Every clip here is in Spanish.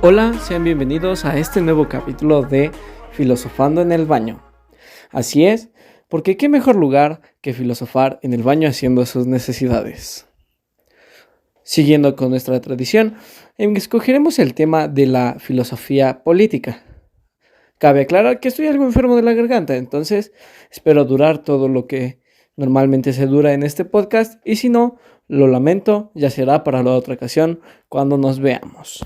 Hola, sean bienvenidos a este nuevo capítulo de Filosofando en el Baño. Así es, porque qué mejor lugar que filosofar en el baño haciendo sus necesidades. Siguiendo con nuestra tradición, escogeremos el tema de la filosofía política. Cabe aclarar que estoy algo enfermo de la garganta, entonces espero durar todo lo que normalmente se dura en este podcast y si no, lo lamento, ya será para la otra ocasión cuando nos veamos.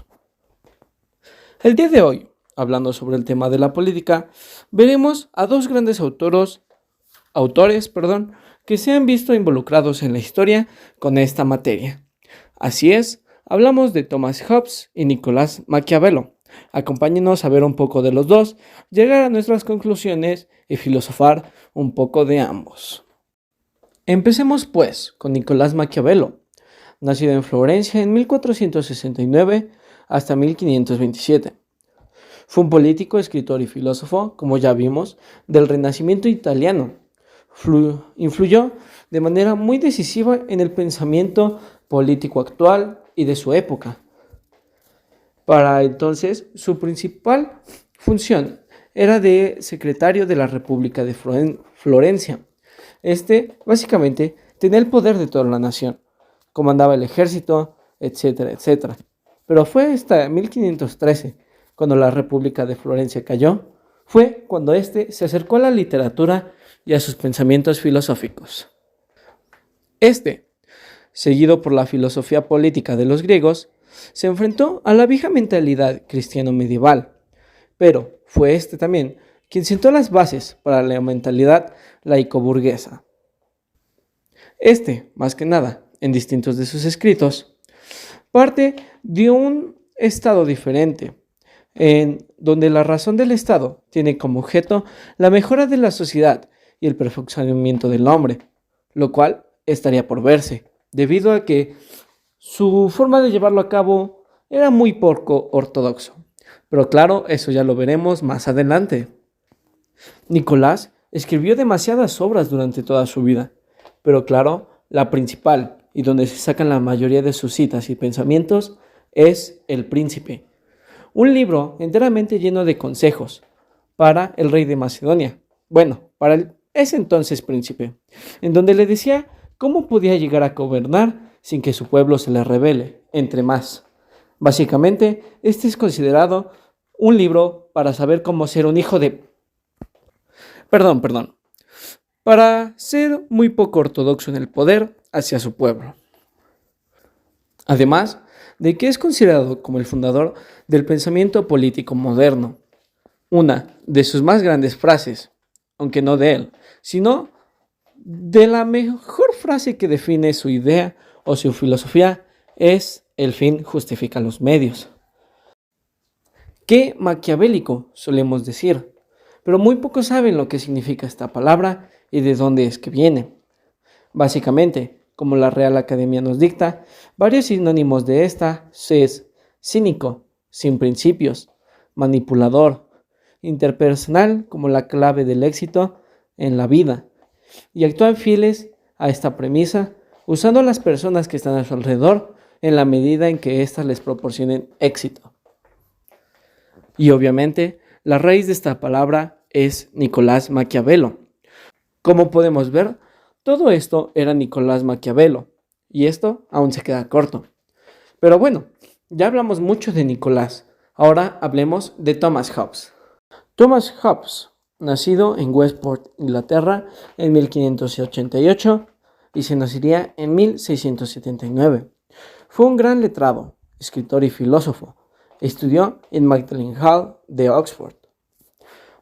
El día de hoy, hablando sobre el tema de la política, veremos a dos grandes autores, que se han visto involucrados en la historia con esta materia. Así es, hablamos de Thomas Hobbes y Nicolás Maquiavelo. Acompáñenos a ver un poco de los dos, llegar a nuestras conclusiones y filosofar un poco de ambos. Empecemos pues con Nicolás Maquiavelo, nacido en Florencia en 1469 hasta 1527. Fue un político, escritor y filósofo, como ya vimos, del Renacimiento italiano. Influyó de manera muy decisiva en el pensamiento político actual y de su época. Para entonces, su principal función era de secretario de la República de Florencia. Básicamente, tenía el poder de toda la nación, comandaba el ejército, etcétera, etcétera. Pero fue hasta 1513, cuando la República de Florencia cayó, fue cuando se acercó a la literatura y a sus pensamientos filosóficos. Seguido por la filosofía política de los griegos, se enfrentó a la vieja mentalidad cristiano-medieval, pero fue también quien sentó las bases para la mentalidad laico-burguesa. Más que nada, en distintos de sus escritos, parte de un estado diferente, en donde la razón del Estado tiene como objeto la mejora de la sociedad y el perfeccionamiento del hombre, lo cual estaría por verse, debido a que su forma de llevarlo a cabo era muy poco ortodoxo. Pero claro, eso ya lo veremos más adelante. Nicolás escribió demasiadas obras durante toda su vida, pero claro, la principal y donde se sacan la mayoría de sus citas y pensamientos es El Príncipe, un libro enteramente lleno de consejos para el rey de Macedonia, para ese entonces príncipe, en donde le decía cómo podía llegar a gobernar sin que su pueblo se le rebele, entre más. Básicamente, es considerado un libro para saber cómo ser un hijo de... Para ser muy poco ortodoxo en el poder hacia su pueblo. Además de que es considerado como el fundador del pensamiento político moderno. Una de sus más grandes frases, aunque no de él, sino de la mejor frase que define su idea o su filosofía, es: el fin justifica los medios. Qué maquiavélico, solemos decir, pero muy pocos saben lo que significa esta palabra y de dónde es que viene. Básicamente, como la Real Academia nos dicta, varios sinónimos de esta es cínico, sin principios, manipulador, interpersonal como la clave del éxito en la vida, y actúan fieles a esta premisa, usando a las personas que están a su alrededor en la medida en que éstas les proporcionen éxito. Y obviamente, la raíz de esta palabra es Nicolás Maquiavelo. Como podemos ver, todo esto era Nicolás Maquiavelo, y esto aún se queda corto. Pero bueno, ya hablamos mucho de Nicolás, ahora hablemos de Thomas Hobbes. Thomas Hobbes, nacido en Westport, Inglaterra, en 1588 y se nacería en 1679. Fue un gran letrado, escritor y filósofo. Estudió en Magdalen Hall de Oxford.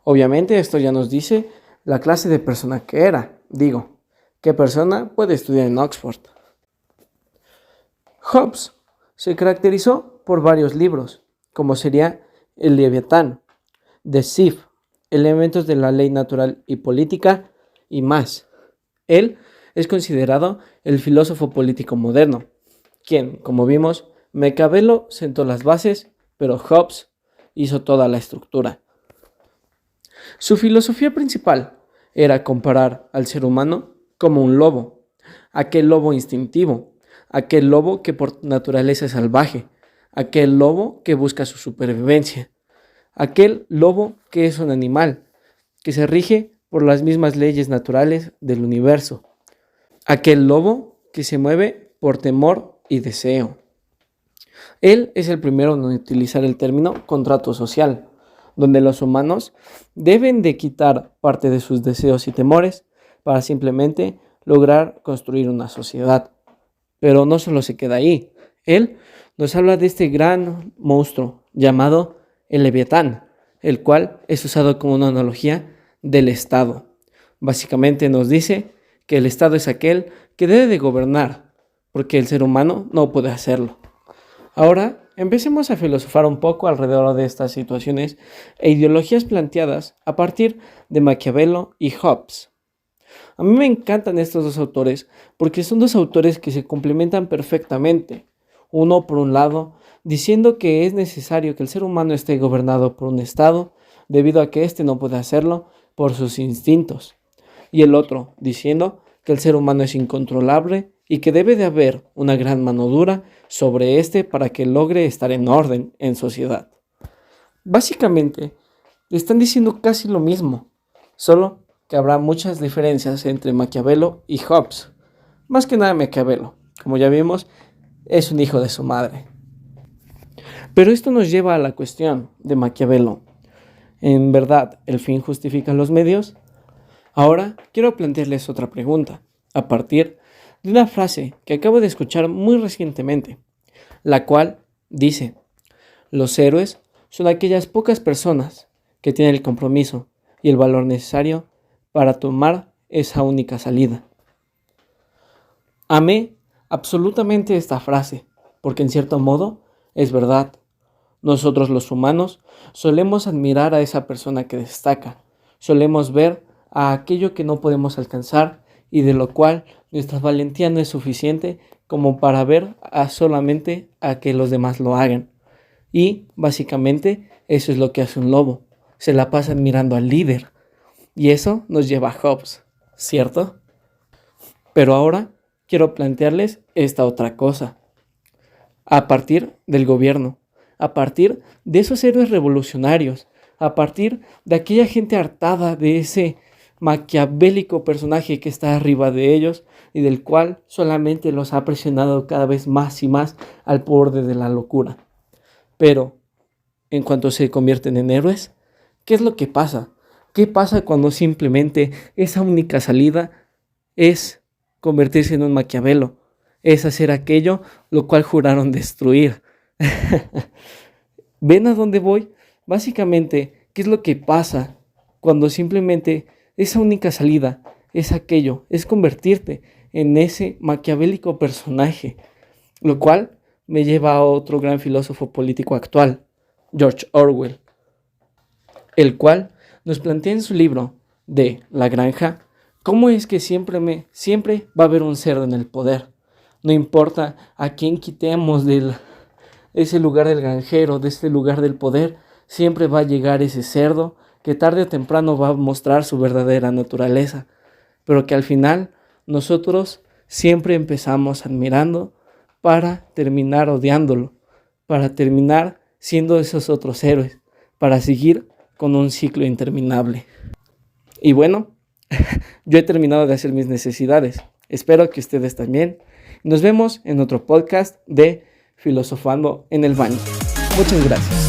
Obviamente esto ya nos dice la clase de persona que era. ¿Qué persona puede estudiar en Oxford? Hobbes se caracterizó por varios libros, como sería El Leviatán, The Sif, Elementos de la Ley Natural y Política y más. Él es considerado el filósofo político moderno, quien, como vimos, Maquiavelo sentó las bases, pero Hobbes hizo toda la estructura. Su filosofía principal era comparar al ser humano como un lobo, aquel lobo instintivo, aquel lobo que por naturaleza es salvaje, aquel lobo que busca su supervivencia, aquel lobo que es un animal, que se rige por las mismas leyes naturales del universo, aquel lobo que se mueve por temor y deseo. Él es el primero en utilizar el término contrato social, donde los humanos deben de quitar parte de sus deseos y temores para simplemente lograr construir una sociedad. Pero no solo se queda ahí. Él nos habla de este gran monstruo llamado el Leviatán, el cual es usado como una analogía del Estado. Básicamente nos dice que el Estado es aquel que debe de gobernar, porque el ser humano no puede hacerlo. Ahora, empecemos a filosofar un poco alrededor de estas situaciones e ideologías planteadas a partir de Maquiavelo y Hobbes. A mí me encantan estos dos autores porque son dos autores que se complementan perfectamente. Uno, por un lado, diciendo que es necesario que el ser humano esté gobernado por un Estado, debido a que éste no puede hacerlo por sus instintos. Y el otro, diciendo que el ser humano es incontrolable y que debe de haber una gran mano dura sobre éste para que logre estar en orden en sociedad. Básicamente, le están diciendo casi lo mismo, solo que habrá muchas diferencias entre Maquiavelo y Hobbes. Más que nada Maquiavelo, como ya vimos, es un hijo de su madre. Pero esto nos lleva a la cuestión de Maquiavelo. ¿En verdad el fin justifica los medios? Ahora quiero plantearles otra pregunta, a partir de una frase que acabo de escuchar muy recientemente, la cual dice: los héroes son aquellas pocas personas que tienen el compromiso y el valor necesario para tomar esa única salida. Amé absolutamente esta frase, porque en cierto modo es verdad. Nosotros los humanos solemos admirar a esa persona que destaca, solemos ver a aquello que no podemos alcanzar y de lo cual nuestra valentía no es suficiente como para ver solamente a que los demás lo hagan. Y básicamente eso es lo que hace un lobo, se la pasa admirando al líder. Y eso nos lleva a Hobbes, ¿cierto? Pero ahora quiero plantearles esta otra cosa. A partir del gobierno, a partir de esos héroes revolucionarios, a partir de aquella gente hartada de ese maquiavélico personaje que está arriba de ellos y del cual solamente los ha presionado cada vez más y más al borde de la locura. Pero, en cuanto se convierten en héroes, ¿qué es lo que pasa? ¿Qué pasa cuando simplemente esa única salida es convertirse en un Maquiavelo? Es hacer aquello lo cual juraron destruir. ¿Ven a dónde voy? Básicamente, ¿qué es lo que pasa cuando simplemente esa única salida es aquello? Es convertirte en ese maquiavélico personaje. Lo cual me lleva a otro gran filósofo político actual, George Orwell, el cual nos plantea en su libro de La Granja cómo es que siempre va a haber un cerdo en el poder. No importa a quién quitemos de ese lugar del granjero, de este lugar del poder, siempre va a llegar ese cerdo que tarde o temprano va a mostrar su verdadera naturaleza, pero que al final nosotros siempre empezamos admirando para terminar odiándolo, para terminar siendo esos otros héroes, para seguir con un ciclo interminable. Y bueno, yo he terminado de hacer mis necesidades. Espero que ustedes también. Nos vemos en otro podcast de Filosofando en el Baño. Muchas gracias.